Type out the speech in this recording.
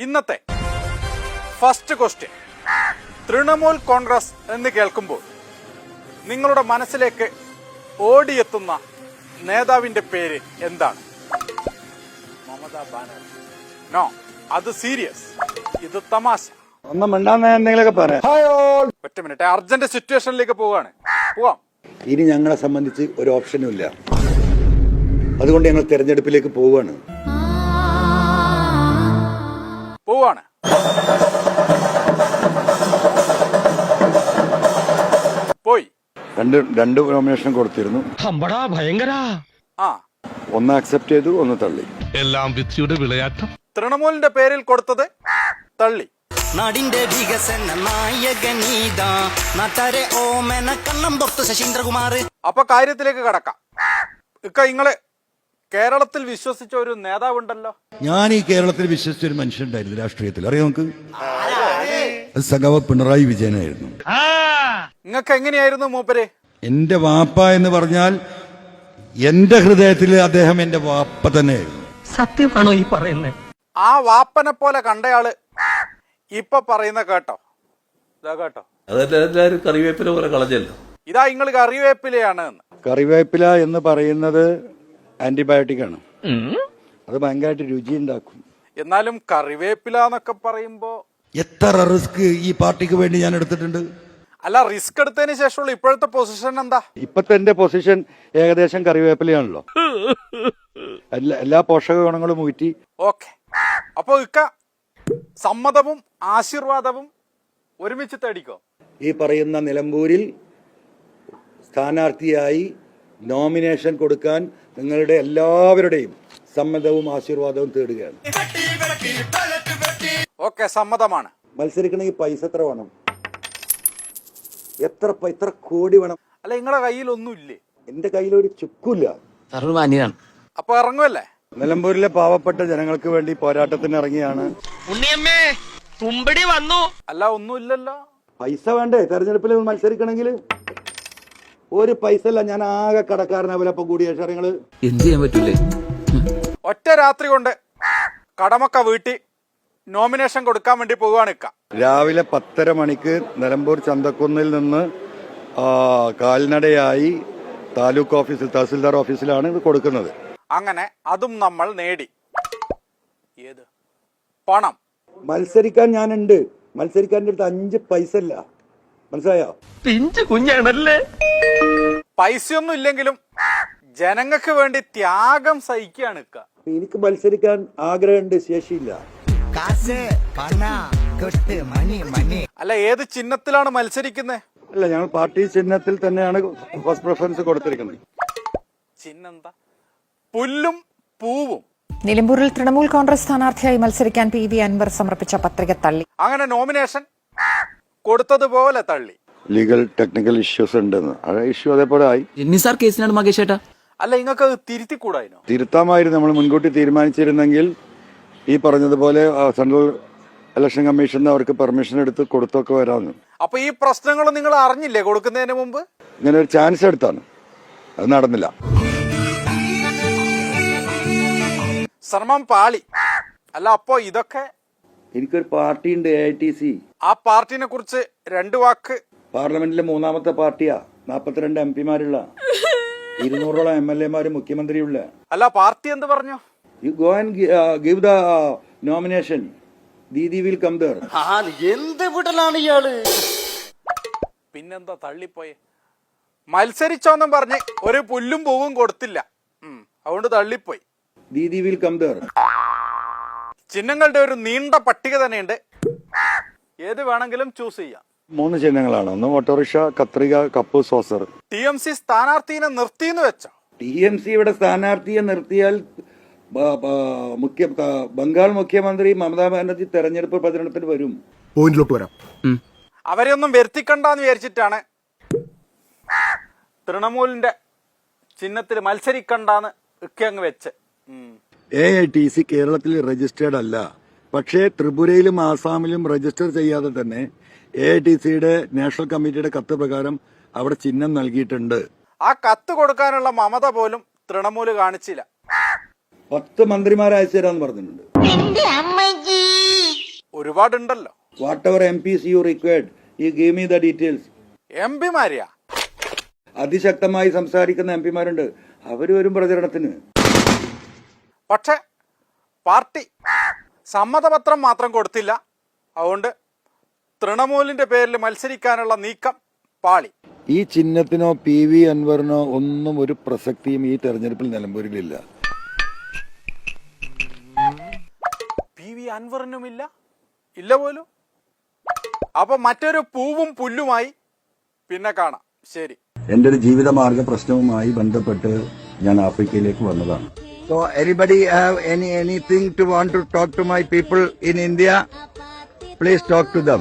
ഇന്നത്തെ first question, Trinamool Congress എന്ന് കേൾക്കുമ്പോൾ നിങ്ങളുടെ മനസ്സിലേക്ക് ഓടിയെത്തുന്ന നേതാവിന്റെ പേര് എന്താണ്? മമതാ ബാനർജി. നോ, അത് സീരിയസ്, ഇത് തമാശ. ഒറ്റ മിനിറ്റ്, അർജന്റ് സിറ്റുവേഷനിലേക്ക് പോവാണ്. പോവാം. ഇനി ഞങ്ങളെ സംബന്ധിച്ച് ഒരു ഓപ്ഷനും ഇല്ല, അതുകൊണ്ട് ഞങ്ങൾ തെരഞ്ഞെടുപ്പിലേക്ക് പോവുകയാണ്. പോയി. രണ്ട് നോമിനേഷൻ കൊടുത്തിരുന്നു. ഒന്ന് അക്സെപ്റ്റ് ചെയ്തു, ഒന്ന് തള്ളി. എല്ലാം വിധിയുടെ വിളയാട്ടം. തൃണമൂലിന്റെ പേരിൽ കൊടുത്തത് തള്ളി. നാടിന്റെ വികസന നായകനീത നാട്ടാരെ ഓമന കണ്ണം പുറത്ത് ശശീന്ദ്രകുമാർ. അപ്പൊ കാര്യത്തിലേക്ക് കടക്കാം. നിങ്ങള് കേരളത്തിൽ വിശ്വസിച്ച ഒരു നേതാവുണ്ടല്ലോ. ഞാൻ ഈ കേരളത്തിൽ വിശ്വസിച്ച ഒരു മനുഷ്യനുണ്ടായിരുന്നു രാഷ്ട്രീയത്തിൽ, അറിയാം നമുക്ക്. സഖാവ് പിണറായി വിജയനായിരുന്നു. നിങ്ങൾക്ക് എങ്ങനെയായിരുന്നു മൂപ്പര്? എന്റെ വാപ്പ എന്ന് പറഞ്ഞാൽ എന്റെ ഹൃദയത്തിൽ അദ്ദേഹം എന്റെ വാപ്പ തന്നെയായിരുന്നു. സത്യമാണോ ഈ പറയുന്നത്? ആ വാപ്പനെ പോലെ കണ്ടയാള് ഇപ്പൊ പറയുന്ന കേട്ടോ, ഇതാ കേട്ടോ, അതെല്ലാരും കറിവേപ്പില പോലെ കളഞ്ഞല്ലോ. ഇതാ നിങ്ങൾ കറിവേപ്പിലയാണ്. കറിവേപ്പില എന്ന് പറയുന്നത് ആന്റിബയോട്ടിക് ആണ്, അത് ഭയങ്കരമായിട്ട് രുചി ഉണ്ടാക്കും. എന്നാലും കറിവേപ്പില എന്നൊക്കെ പറയുമ്പോ എത്ര റിസ്ക് ഈ പാർട്ടിക്ക് വേണ്ടി ഞാൻ എടുത്തിട്ടുണ്ട്. അല്ല, റിസ്ക് എടുത്തതിന് ശേഷമുള്ള ഇപ്പോഴത്തെ പൊസിഷൻ എന്താ? ഇപ്പത്തെ എന്റെ പൊസിഷൻ ഏകദേശം കറിവേപ്പിലയാണല്ലോ. എല്ലാ പോഷക ഗുണങ്ങളും ഊറ്റി. ഓക്കെ, അപ്പൊ സമ്മതവും ആശീർവാദവും ഒരുമിച്ച് തേടിക്കോ. ഈ പറയുന്ന നിലമ്പൂരിൽ സ്ഥാനാർത്ഥിയായി നോമിനേഷൻ കൊടുക്കാൻ നിങ്ങളുടെ എല്ലാവരുടെയും സമ്മതവും ആശീർവാദവും തേടുകയാണ്. ഓക്കെ, സമ്മതമാണ്. മത്സരിക്കണമെങ്കിൽ പൈസ എത്ര വേണം? എത്ര കോടി വേണം? അല്ല, നിങ്ങളുടെ കയ്യിൽ ഒന്നുമില്ലേ? എന്റെ കയ്യിൽ ഒരു ചുക്കില്ല. അപ്പൊ ഇറങ്ങുമല്ലേ? നിലമ്പൂരിലെ പാവപ്പെട്ട ജനങ്ങൾക്ക് വേണ്ടി പോരാട്ടത്തിന് ഇറങ്ങിയാണ്. അല്ല, ഒന്നുമില്ലല്ലോ. പൈസ വേണ്ടേ തെരഞ്ഞെടുപ്പിൽ മത്സരിക്കണമെങ്കിൽ? ഒരു പൈസ ഇല്ല, ഞാൻ ആകെ കടക്കാരനാവില്ല. അപ്പൊ കൂടിയ നിങ്ങള് എന്ത് ചെയ്യാൻ പറ്റൂലേ? ഒറ്റ രാത്രി കൊണ്ട് കടമൊക്കെ വീട്ടി നോമിനേഷൻ കൊടുക്കാൻ വേണ്ടി പോവുകയാണ്. രാവിലെ 10:30 മണിക്ക് നിലമ്പൂർ ചന്തക്കുന്നിൽ നിന്ന് കാൽനടയായി താലൂക്ക് ഓഫീസിൽ, തഹസിൽദാർ ഓഫീസിലാണ് ഇത് കൊടുക്കുന്നത്. അങ്ങനെ അതും നമ്മൾ നേടി. ഏത് പണം? മത്സരിക്കാൻ ഞാനുണ്ട്. മത്സരിക്കാൻ അടുത്ത് 5 പൈസ ഇല്ല, മനസ്സിലായോ? പിഞ്ചു കുഞ്ഞാണല്ലേ. പൈസയൊന്നും ഇല്ലെങ്കിലും ജനങ്ങൾക്ക് വേണ്ടി ത്യാഗം സഹിക്കുകയാണ്. എനിക്ക് മത്സരിക്കാൻ ആഗ്രഹമുണ്ട്, ശേഷിയില്ല. അല്ല, ഏത് ചിഹ്നത്തിലാണ് മത്സരിക്കുന്നത്? അല്ല, ഞങ്ങൾ പാർട്ടി ചിഹ്നത്തിൽ തന്നെയാണ് ഫസ്റ്റ് പ്രിഫറൻസ് കൊടുത്തിരിക്കുന്നത്. ചിഹ്നം എന്താ? പുല്ലും പൂവും. നിലമ്പൂരിൽ തൃണമൂൽ കോൺഗ്രസ് സ്ഥാനാർത്ഥിയായി മത്സരിക്കാൻ PV അൻവർ സമർപ്പിച്ച പത്രിക തള്ളി. അങ്ങനെ നോമിനേഷൻ കൊടുത്തതുപോലെ തള്ളി. ലീഗൽ ടെക്നിക്കൽ ഇഷ്യൂസ് ഉണ്ടെന്ന്, ആ ഇഷ്യൂ അതേപോലെ ആയി. നിസാർ കേസിനാണ് മകേഷ് ഏട്ടാ. അല്ല, നിങ്ങൾക്ക് അത് തിരുത്തിക്കൂടായിനോ? തിരുത്താമായിരുന്നു. നമ്മൾ മുൻകൂട്ടി തീരുമാനിച്ചിരുന്നെങ്കിൽ ഈ പറഞ്ഞതുപോലെ സെൻട്രൽ ഇലക്ഷൻ കമ്മീഷൻ അവർക്ക് പെർമിഷൻ എടുത്ത് കൊടുത്തൊക്കെ വരാമെന്ന്. അപ്പൊ ഈ പ്രശ്നങ്ങൾ നിങ്ങൾ അറിഞ്ഞില്ലേ കൊടുക്കുന്നതിന് മുമ്പ്? ഇങ്ങനെ ഒരു ചാൻസ് എടുത്താണ്, അത് നടന്നില്ല. ശ്രമം പാളി. അല്ല, അപ്പോ ഇതൊക്കെ എനിക്കൊരു പാർട്ടി ഉണ്ട്, AITC. ആ പാർട്ടിനെ കുറിച്ച് 2 വാക്ക്. പാർലമെന്റിലെ 3ാമത്തെ പാർട്ടിയാ, 42 MP-മാരുള്ള, 200ഓളം MLA-മാരും മുഖ്യമന്ത്രിയുള്ള. അല്ല, പാർട്ടി എന്ത് പറഞ്ഞു? You go and give the nomination, Didi will come there. എന്ത് വിടലാണ് ഇയാള്? പിന്നെന്താ തള്ളിപ്പോയെ? മത്സരിച്ചോന്നും പറഞ്ഞ് ഒരു പുല്ലും പൂവും കൊടുത്തില്ല, അതുകൊണ്ട് തള്ളിപ്പോയി. Didi will come there. ചിഹ്നങ്ങളുടെ ഒരു നീണ്ട പട്ടിക തന്നെയുണ്ട്, ഏത് വേണമെങ്കിലും ചൂസ് ചെയ്യാം. 3 ചിഹ്നങ്ങളാണ്. ഒന്ന് ഓട്ടോറിക്ഷ, കത്രിക, കപ്പ്, സോസർ. TMC സ്ഥാനാർത്ഥിനെ നിർത്തിയെന്ന് വെച്ചോ? TMC ഇവിടെ സ്ഥാനാർത്ഥിയെ നിർത്തിയാൽ ബംഗാൾ മുഖ്യമന്ത്രി മമതാ ബാനർജി തെരഞ്ഞെടുപ്പ് പ്രചരണത്തിന് വരും. പോയിന്റിലോട്ട് വരാം. അവരെയൊന്നും വരുത്തിക്കണ്ടെന്ന് വിചാരിച്ചിട്ടാണ് തൃണമൂലിന്റെ ചിഹ്നത്തിൽ മത്സരിക്കണ്ടെന്ന് ഒക്കെ അങ്ങ് വെച്ച്. AITC കേരളത്തിൽ രജിസ്റ്റേർഡ് അല്ല, പക്ഷേ ത്രിപുരയിലും ആസാമിലും രജിസ്റ്റർ ചെയ്യാതെ തന്നെ AITCയുടെ നാഷണൽ കമ്മിറ്റിയുടെ കത്ത് പ്രകാരം അവിടെ ചിഹ്നം നൽകിയിട്ടുണ്ട്. ആ കത്ത് കൊടുക്കാനുള്ള മമത പോലും തൃണമൂല് കാണിച്ചില്ല. 10 മന്ത്രിമാരെ അയച്ചു തരാന്ന് പറഞ്ഞിട്ടുണ്ട്. ഒരുപാടുണ്ടല്ലോ. Whatever MPs you required, you give me the details. MP-മാരെയാ? അതിശക്തമായി സംസാരിക്കുന്ന MP-മാരുണ്ട്, അവര് വരും പ്രചരണത്തിന്. പക്ഷെ പാർട്ടി സമ്മതപത്രം മാത്രം കൊടുത്തില്ല. അതുകൊണ്ട് തൃണമൂലിന്റെ പേരിൽ മത്സരിക്കാനുള്ള നീക്കം പാളി. ഈ ചിഹ്നത്തിനോ PV അൻവറിനോ ഒന്നും ഒരു പ്രസക്തിയും ഈ തെരഞ്ഞെടുപ്പിൽ നിലമ്പൂരിലില്ല. PV അൻവറിനുമില്ല, ഇല്ല പോലും. അപ്പൊ മറ്റൊരു പൂവും പുല്ലുമായി പിന്നെ കാണാം. ശരി. എന്റെ ഒരു ജീവിതമാർഗ പ്രശ്നവുമായി ബന്ധപ്പെട്ട് ഞാൻ ആഫ്രിക്കയിലേക്ക് വന്നതാണ്. So anybody have anything to want to talk to my people in India? Please talk to them.